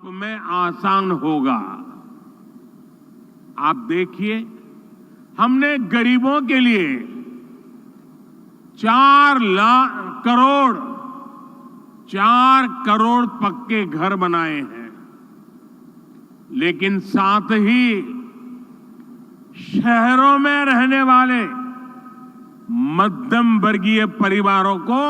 आप में आसान होगा। आप देखिए, हमने गरीबों के लिए 4 करोड़ पक्के घर बनाए हैं, लेकिन साथ ही शहरों में रहने वाले मध्यम वर्गीय परिवारों को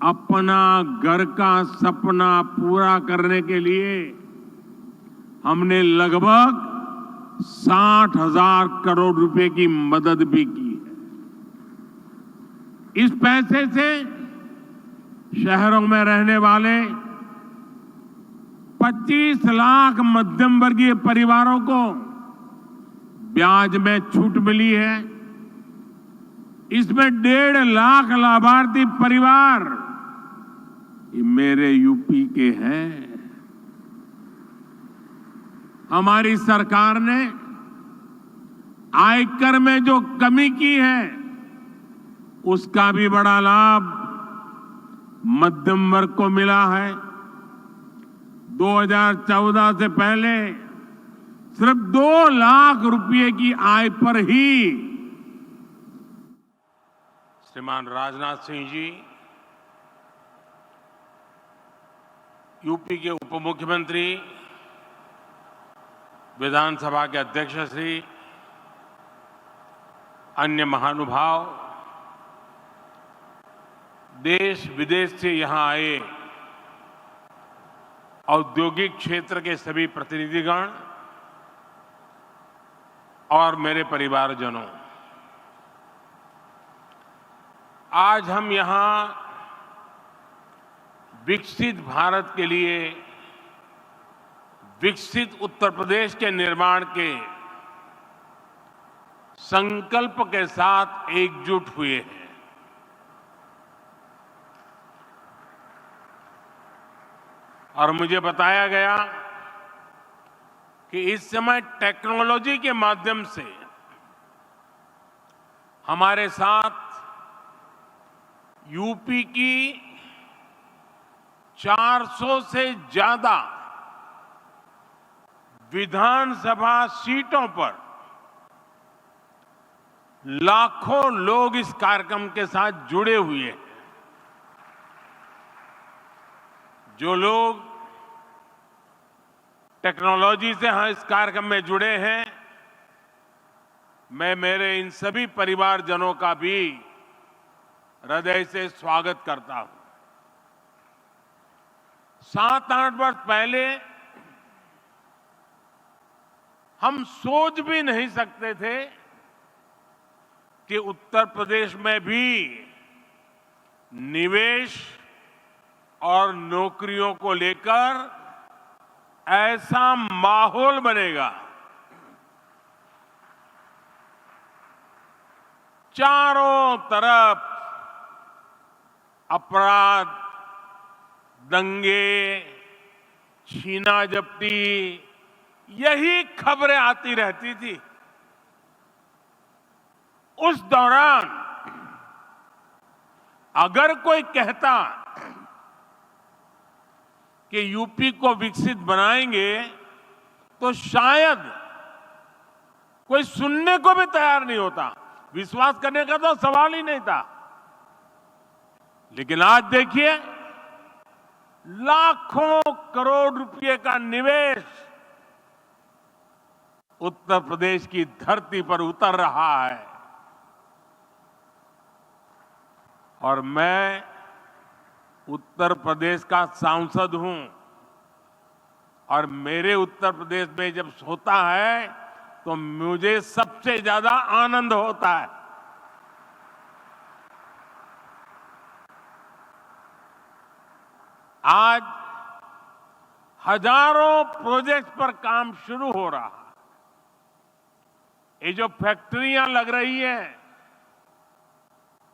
अपना घर का सपना पूरा करने के लिए हमने लगभग 60,000 करोड़ रुपए की मदद भी की है। इस पैसे से शहरों में रहने वाले 25 लाख मध्यम वर्गीय परिवारों को ब्याज में छूट मिली है। इसमें 1.5 लाख लाभार्थी परिवार ये मेरे यूपी के हैं। हमारी सरकार ने आयकर में जो कमी की है, उसका भी बड़ा लाभ मध्यम वर्ग को मिला है। 2014 से पहले सिर्फ 2 लाख रुपए की आय पर ही श्रीमान राजनाथ सिंह जी, यूपी के उप मुख्यमंत्री, विधानसभा के अध्यक्ष श्री, अन्य महानुभाव, देश विदेश से यहां आए औद्योगिक क्षेत्र के सभी प्रतिनिधिगण और मेरे परिवारजनों, आज हम यहां विकसित भारत के लिए, विकसित उत्तर प्रदेश के निर्माण के संकल्प के साथ एकजुट हुए हैं। और मुझे बताया गया कि इस समय टेक्नोलॉजी के माध्यम से हमारे साथ यूपी की 400 से ज्यादा विधानसभा सीटों पर लाखों लोग इस कार्यक्रम के साथ जुड़े हुए हैं। जो लोग टेक्नोलॉजी से इस कार्यक्रम में जुड़े हैं, मैं मेरे इन सभी परिवारजनों का भी हृदय से स्वागत करता हूं। 7-8 वर्ष पहले हम सोच भी नहीं सकते थे कि उत्तर प्रदेश में भी निवेश और नौकरियों को लेकर ऐसा माहौल बनेगा। चारों तरफ अपराध, दंगे, छीना झपटी, यही खबरें आती रहती थी। उस दौरान अगर कोई कहता कि यूपी को विकसित बनाएंगे, तो शायद कोई सुनने को भी तैयार नहीं होता, विश्वास करने का तो सवाल ही नहीं था। लेकिन आज देखिए, लाखों करोड़ रुपए का निवेश उत्तर प्रदेश की धरती पर उतर रहा है। और मैं उत्तर प्रदेश का सांसद हूं, और मेरे उत्तर प्रदेश में जब होता है तो मुझे सबसे ज्यादा आनंद होता है। आज हजारों प्रोजेक्ट पर काम शुरू हो रहा है। ये जो फैक्ट्रियां लग रही हैं,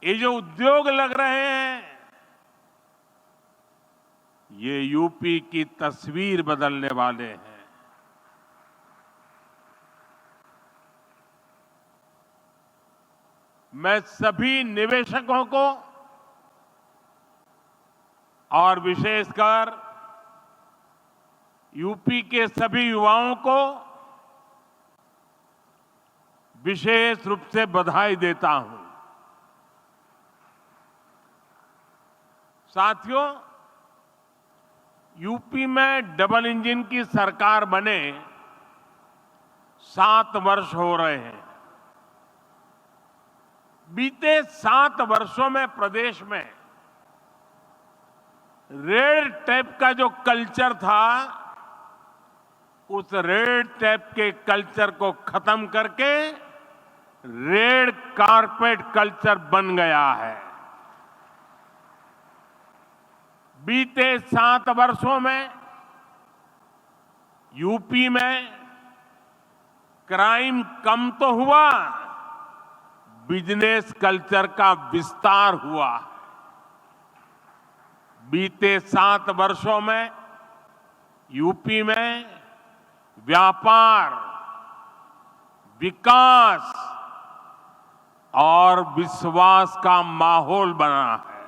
ये जो उद्योग लग रहे हैं, ये यूपी की तस्वीर बदलने वाले हैं। मैं सभी निवेशकों को और विशेषकर यूपी के सभी युवाओं को विशेष रूप से बधाई देता हूं। साथियों, यूपी में डबल इंजन की सरकार बने 7 वर्ष हो रहे हैं। बीते 7 वर्षों में प्रदेश में रेड टेप का जो कल्चर था, उस रेड टेप के कल्चर को खत्म करके रेड कारपेट कल्चर बन गया है। बीते 7 वर्षों में यूपी में क्राइम कम तो हुआ, बिजनेस कल्चर का विस्तार हुआ। बीते 7 वर्षों में यूपी में व्यापार, विकास और विश्वास का माहौल बना है।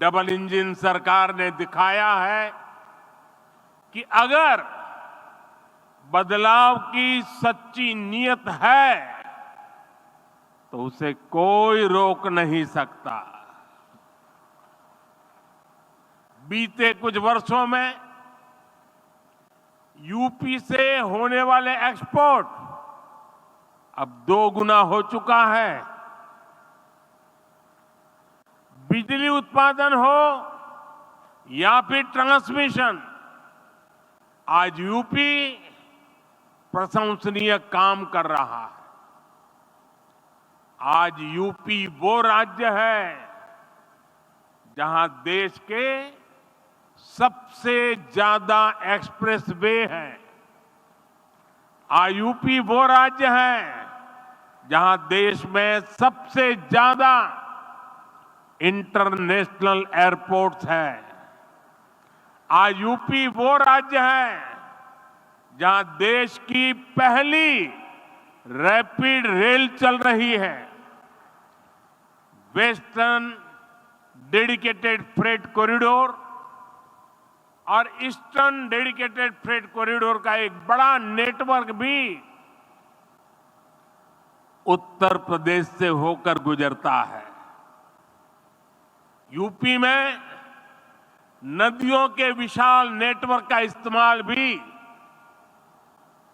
डबल इंजन सरकार ने दिखाया है कि अगर बदलाव की सच्ची नीयत है तो उसे कोई रोक नहीं सकता। बीते कुछ वर्षों में यूपी से होने वाले एक्सपोर्ट अब 2 गुना हो चुका है। बिजली उत्पादन हो या फिर ट्रांसमिशन, आज यूपी प्रशंसनीय काम कर रहा है। आज यूपी वो राज्य है जहां देश के सबसे ज्यादा एक्सप्रेसवे हैं। आज यूपी वो राज्य है जहां देश में सबसे ज्यादा इंटरनेशनल एयरपोर्ट्स हैं। आज यूपी वो राज्य है जहां देश की पहली रैपिड रेल चल रही है। वेस्टर्न डेडिकेटेड फ्रेट कॉरिडोर और ईस्टर्न डेडिकेटेड फ्रेट कॉरिडोर का एक बड़ा नेटवर्क भी उत्तर प्रदेश से होकर गुजरता है। यूपी में नदियों के विशाल नेटवर्क का इस्तेमाल भी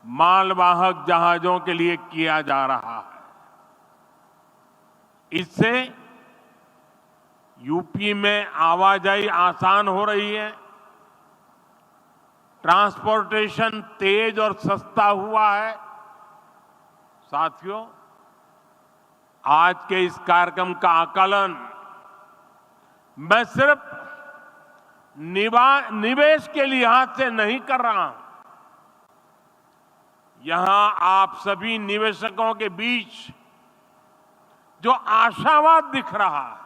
मालवाहक जहाजों के लिए किया जा रहा है। इससे यूपी में आवाजाही आसान हो रही है, ट्रांसपोर्टेशन तेज और सस्ता हुआ है। साथियों, आज के इस कार्यक्रम का आकलन मैं सिर्फ निवेश के लिहाज से नहीं कर रहा हूं। यहां आप सभी निवेशकों के बीच जो आशावाद दिख रहा है,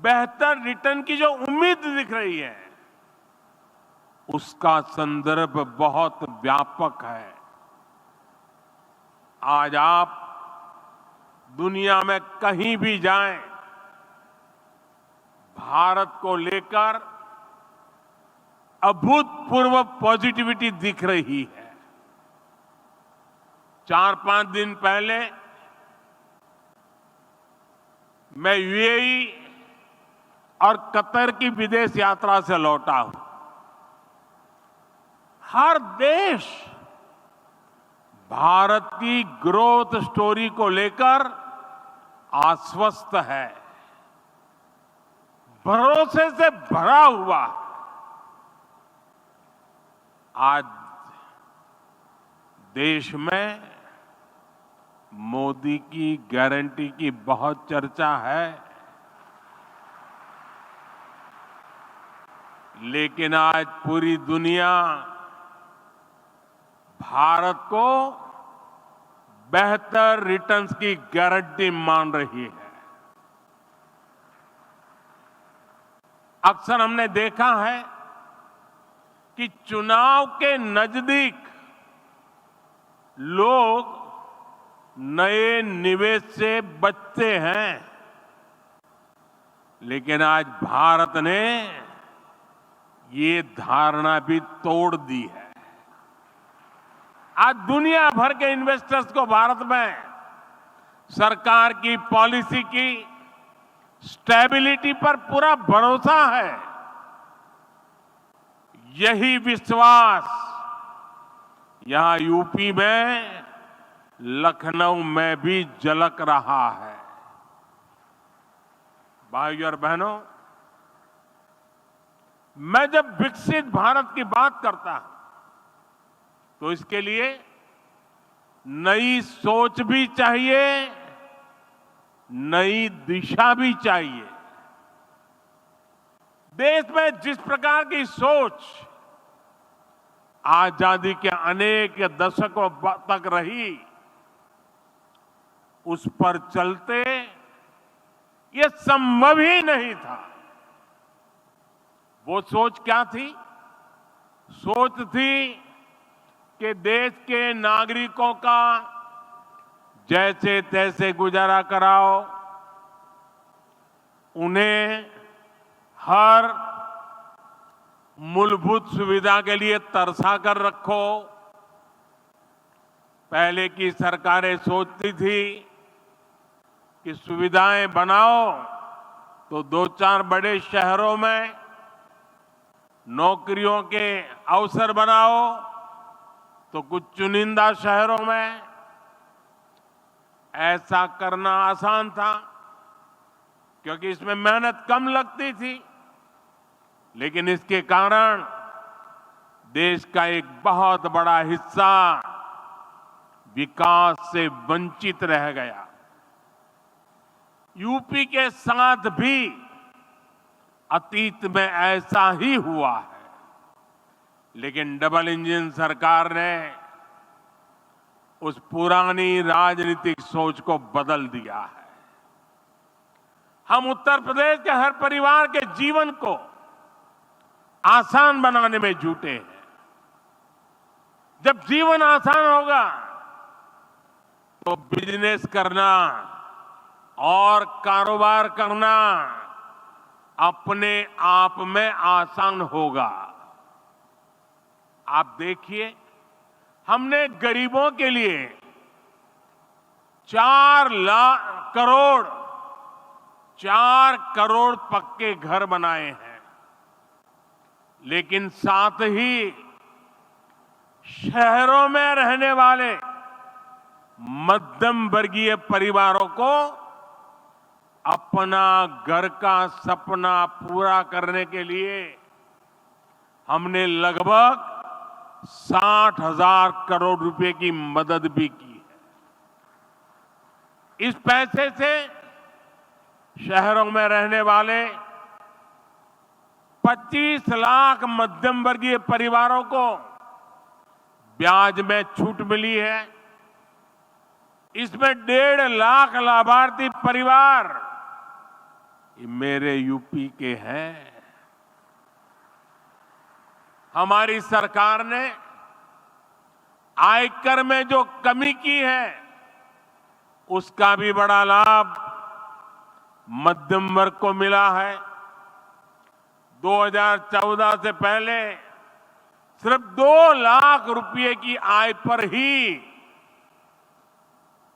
बेहतर रिटर्न की जो उम्मीद दिख रही है, उसका संदर्भ बहुत व्यापक है। आज आप दुनिया में कहीं भी जाएं, भारत को लेकर अभूतपूर्व पॉजिटिविटी दिख रही है। 4-5 दिन पहले मैं यूएई और कतर की विदेश यात्रा से लौटा हूं। हर देश भारत की ग्रोथ स्टोरी को लेकर आश्वस्त है, भरोसे से भरा हुआ। आज देश में मोदी की गारंटी की बहुत चर्चा है, लेकिन आज पूरी दुनिया भारत को बेहतर रिटर्न्स की गारंटी मान रही है। अक्सर हमने देखा है कि चुनाव के नजदीक लोग नए निवेश से बचते हैं, लेकिन आज भारत ने ये धारणा भी तोड़ दी है। आज दुनिया भर के इन्वेस्टर्स को भारत में सरकार की पॉलिसी की स्टेबिलिटी पर पूरा भरोसा है। यही विश्वास यहां यूपी में, लखनऊ में भी झलक रहा है। भाइयों और बहनों, मैं जब विकसित भारत की बात करता हूं तो इसके लिए नई सोच भी चाहिए, नई दिशा भी चाहिए। देश में जिस प्रकार की सोच आजादी के अनेक दशकों तक रही, उस पर चलते ये संभव ही नहीं था। वो सोच क्या थी? सोच थी कि देश के नागरिकों का जैसे तैसे गुजारा कराओ, उन्हें हर मूलभूत सुविधा के लिए तरसा कर रखो। पहले की सरकारें सोचती थी कि सुविधाएं बनाओ तो दो चार बड़े शहरों में नौकरियों के अवसर बनाओ तो कुछ चुनिंदा शहरों में। ऐसा करना आसान था क्योंकि इसमें मेहनत कम लगती थी, लेकिन इसके कारण देश का एक बहुत बड़ा हिस्सा विकास से वंचित रह गया। यूपी के साथ भी अतीत में ऐसा ही हुआ है, लेकिन डबल इंजन सरकार ने उस पुरानी राजनीतिक सोच को बदल दिया है। हम उत्तर प्रदेश के हर परिवार के जीवन को आसान बनाने में जुटे हैं। जब जीवन आसान होगा तो बिजनेस करना और कारोबार करना अपने आप में आसान होगा। आप देखिए, हमने गरीबों के लिए 4 करोड़ पक्के घर बनाए हैं, लेकिन साथ ही शहरों में रहने वाले मध्यम वर्गीय परिवारों को अपना घर का सपना पूरा करने के लिए हमने लगभग 60,000 करोड़ रुपए की मदद भी की है। इस पैसे से शहरों में रहने वाले 25 लाख मध्यम वर्गीय परिवारों को ब्याज में छूट मिली है। इसमें 1.5 लाख लाभार्थी परिवार ये मेरे यूपी के हैं। हमारी सरकार ने आयकर में जो कमी की है, उसका भी बड़ा लाभ मध्यम वर्ग को मिला है। 2014 से पहले सिर्फ 2 लाख रुपए की आय पर ही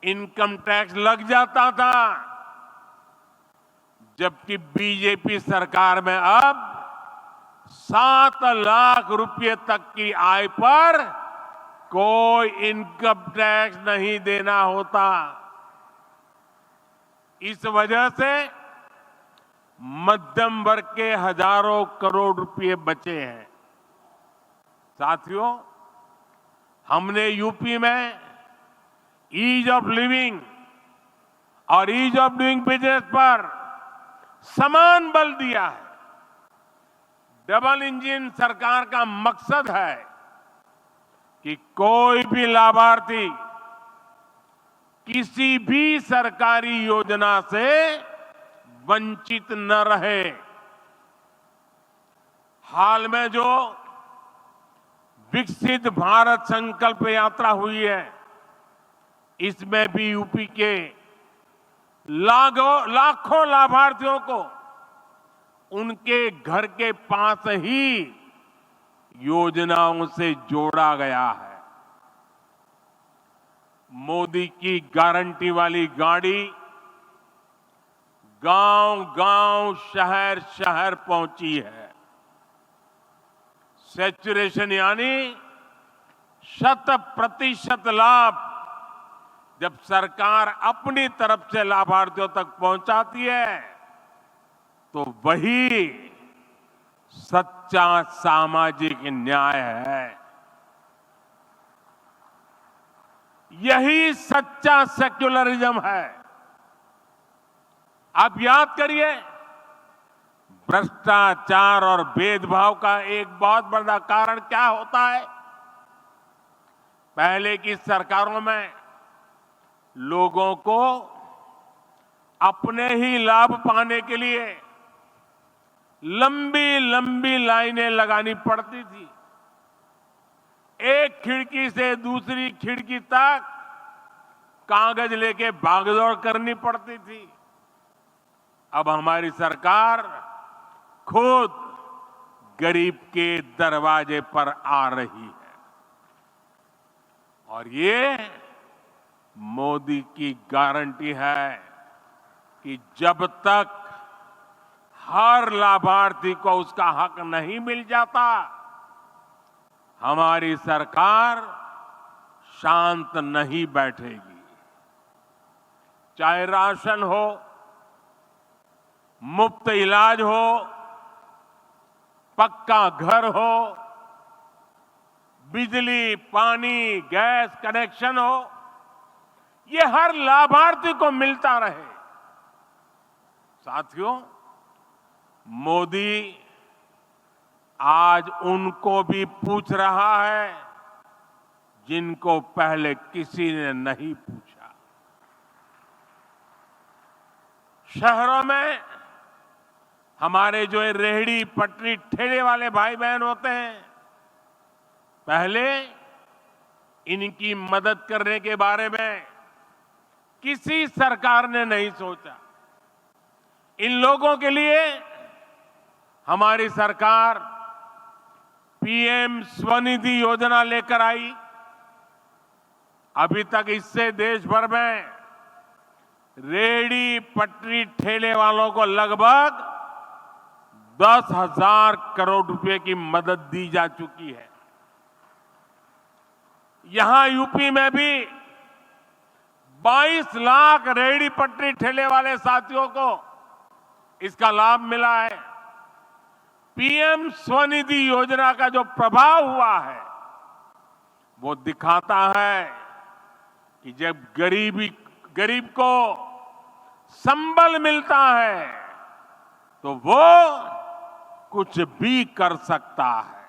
इनकम टैक्स लग जाता था, जबकि बीजेपी सरकार में अब 7 लाख रुपए तक की आय पर कोई इनकम टैक्स नहीं देना होता। इस वजह से मध्यम वर्ग के हजारों करोड़ रुपए बचे हैं। साथियों, हमने यूपी में ईज ऑफ लिविंग और ईज ऑफ डूइंग बिजनेस पर समान बल दिया है। डबल इंजन सरकार का मकसद है कि कोई भी लाभार्थी किसी भी सरकारी योजना से वंचित न रहे। हाल में जो विकसित भारत संकल्प यात्रा हुई है, इसमें भी यूपी के लाखों लाभार्थियों को उनके घर के पास ही योजनाओं से जोड़ा गया है। मोदी की गारंटी वाली गाड़ी गांव-गांव, शहर-शहर पहुंची है। सैचुरेशन यानी 100% लाभ जब सरकार अपनी तरफ से लाभार्थियों तक पहुंचाती है तो वही सच्चा सामाजिक न्याय है। यही सच्चा सेक्युलरिज्म है। आप याद करिए, भ्रष्टाचार और भेदभाव का एक बहुत बड़ा कारण क्या होता है? पहले की सरकारों में लोगों को अपने ही लाभ पाने के लिए लंबी लंबी लाइनें लगानी पड़ती थी। एक खिड़की से दूसरी खिड़की तक कागज लेके भागदौड़ करनी पड़ती थी। अब हमारी सरकार खुद गरीब के दरवाजे पर आ रही है और ये मोदी की गारंटी है कि जब तक हर लाभार्थी को उसका हक नहीं मिल जाता, हमारी सरकार शांत नहीं बैठेगी। चाहे राशन हो, मुफ्त इलाज हो, पक्का घर हो, बिजली, पानी, गैस कनेक्शन हो, ये हर लाभार्थी को मिलता रहे। साथियों, मोदी आज उनको भी पूछ रहा है जिनको पहले किसी ने नहीं पूछा। शहरों में हमारे जो रेहड़ी पटरी ठेले वाले भाई बहन होते हैं, पहले इनकी मदद करने के बारे में किसी सरकार ने नहीं सोचा। इन लोगों के लिए हमारी सरकार पीएम स्वनिधि योजना लेकर आई। अभी तक इससे देश भर में रेहड़ी पटरी ठेले वालों को लगभग 10,000 करोड़ रुपए की मदद दी जा चुकी है। यहां यूपी में भी 22 लाख रेहड़ी पटरी ठेले वाले साथियों को इसका लाभ मिला है। पीएम स्वनिधि योजना का जो प्रभाव हुआ है वो दिखाता है कि जब गरीब को संबल मिलता है तो वो कुछ भी कर सकता है।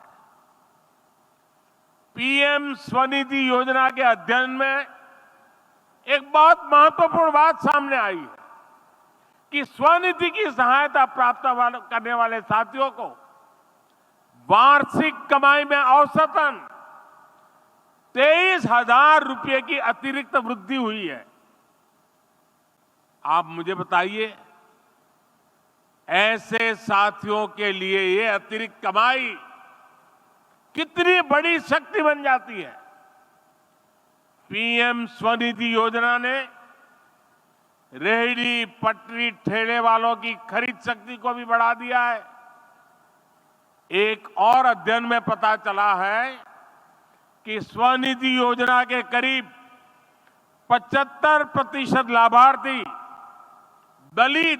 पीएम स्वनिधि योजना के अध्ययन में एक बहुत महत्वपूर्ण बात सामने आई है कि स्वनिधि की सहायता प्राप्त करने वाले साथियों को वार्षिक कमाई में औसतन 23,000 रुपए की अतिरिक्त वृद्धि हुई है। आप मुझे बताइए, ऐसे साथियों के लिए ये अतिरिक्त कमाई कितनी बड़ी शक्ति बन जाती है। पीएम स्वनिधि योजना ने रेहड़ी पटरी ठेले वालों की खरीद शक्ति को भी बढ़ा दिया है। एक और अध्ययन में पता चला है कि स्वनिधि योजना के करीब 75% लाभार्थी दलित,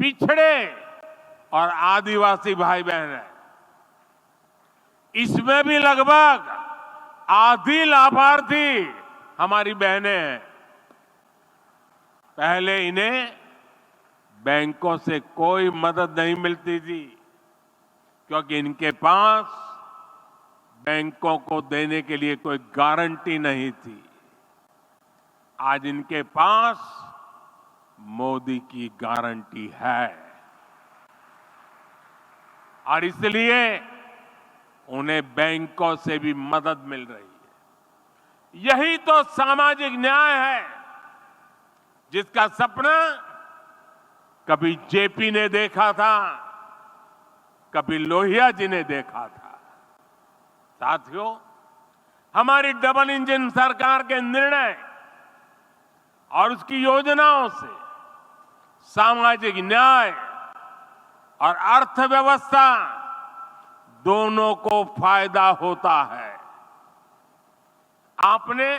पिछड़े और आदिवासी भाई बहन हैं। इसमें भी लगभग आधी लाभार्थी हमारी बहनें हैं। पहले इन्हें बैंकों से कोई मदद नहीं मिलती थी क्योंकि इनके पास बैंकों को देने के लिए कोई गारंटी नहीं थी। आज इनके पास मोदी की गारंटी है और इसलिए उन्हें बैंकों से भी मदद मिल रही है। यही तो सामाजिक न्याय है जिसका सपना कभी जेपी ने देखा था, कभी लोहिया जी ने देखा था। साथियों, हमारी डबल इंजन सरकार के निर्णय और उसकी योजनाओं से सामाजिक न्याय और अर्थव्यवस्था दोनों को फायदा होता है। आपने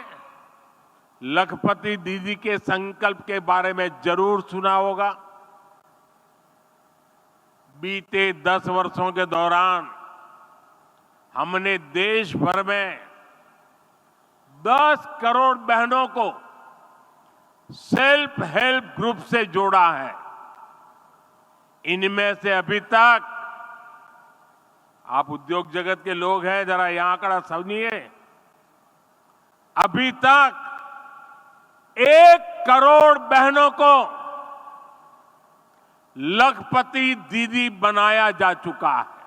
लखपति दीदी के संकल्प के बारे में जरूर सुना होगा। बीते 10 वर्षों के दौरान हमने देश भर में 10 करोड़ बहनों को सेल्फ हेल्प ग्रुप से जोड़ा है। इनमें से अभी तक, आप उद्योग जगत के लोग हैं, जरा यह आंकड़ा समझिए, अभी तक 1 करोड़ बहनों को लखपति दीदी बनाया जा चुका है।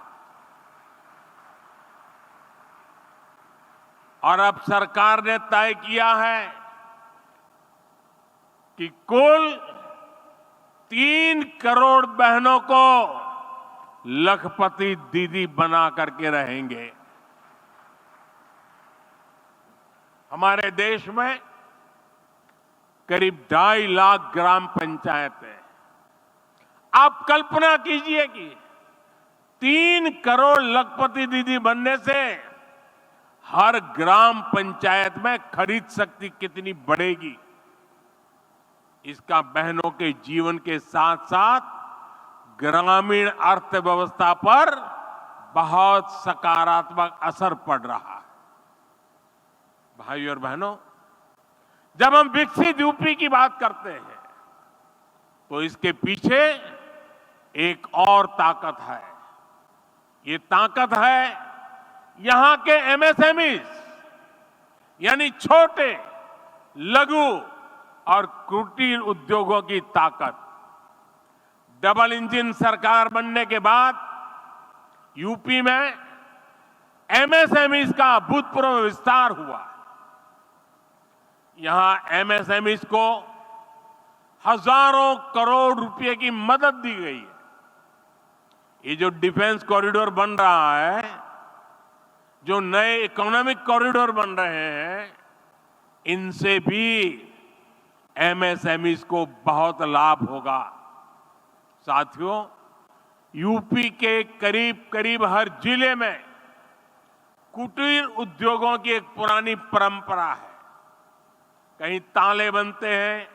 और अब सरकार ने तय किया है कि कुल 3 करोड़ बहनों को लखपति दीदी बना करके रहेंगे। हमारे देश में करीब 2.5 लाख ग्राम पंचायतें। आप कल्पना कीजिए कि 3 करोड़ लखपति दीदी बनने से हर ग्राम पंचायत में खरीद शक्ति कितनी बढ़ेगी। इसका बहनों के जीवन के साथ साथ ग्रामीण अर्थव्यवस्था पर बहुत सकारात्मक असर पड़ रहा है। भाइयों और बहनों, जब हम विकसित यूपी की बात करते हैं तो इसके पीछे एक और ताकत है। ये ताकत है यहां के एमएसएमईज, यानी छोटे, लघु और कुटीर उद्योगों की ताकत। डबल इंजन सरकार बनने के बाद यूपी में एमएसएमईज का अभूतपूर्व विस्तार हुआ। यहां एमएसएमईज को हजारों करोड़ रुपए की मदद दी गई है। ये जो डिफेंस कॉरिडोर बन रहा है, जो नए इकोनॉमिक कॉरिडोर बन रहे हैं, इनसे भी एमएसएमईज को बहुत लाभ होगा। साथियों, यूपी के करीब करीब हर जिले में कुटीर उद्योगों की एक पुरानी परंपरा है। कहीं ताले बनते हैं,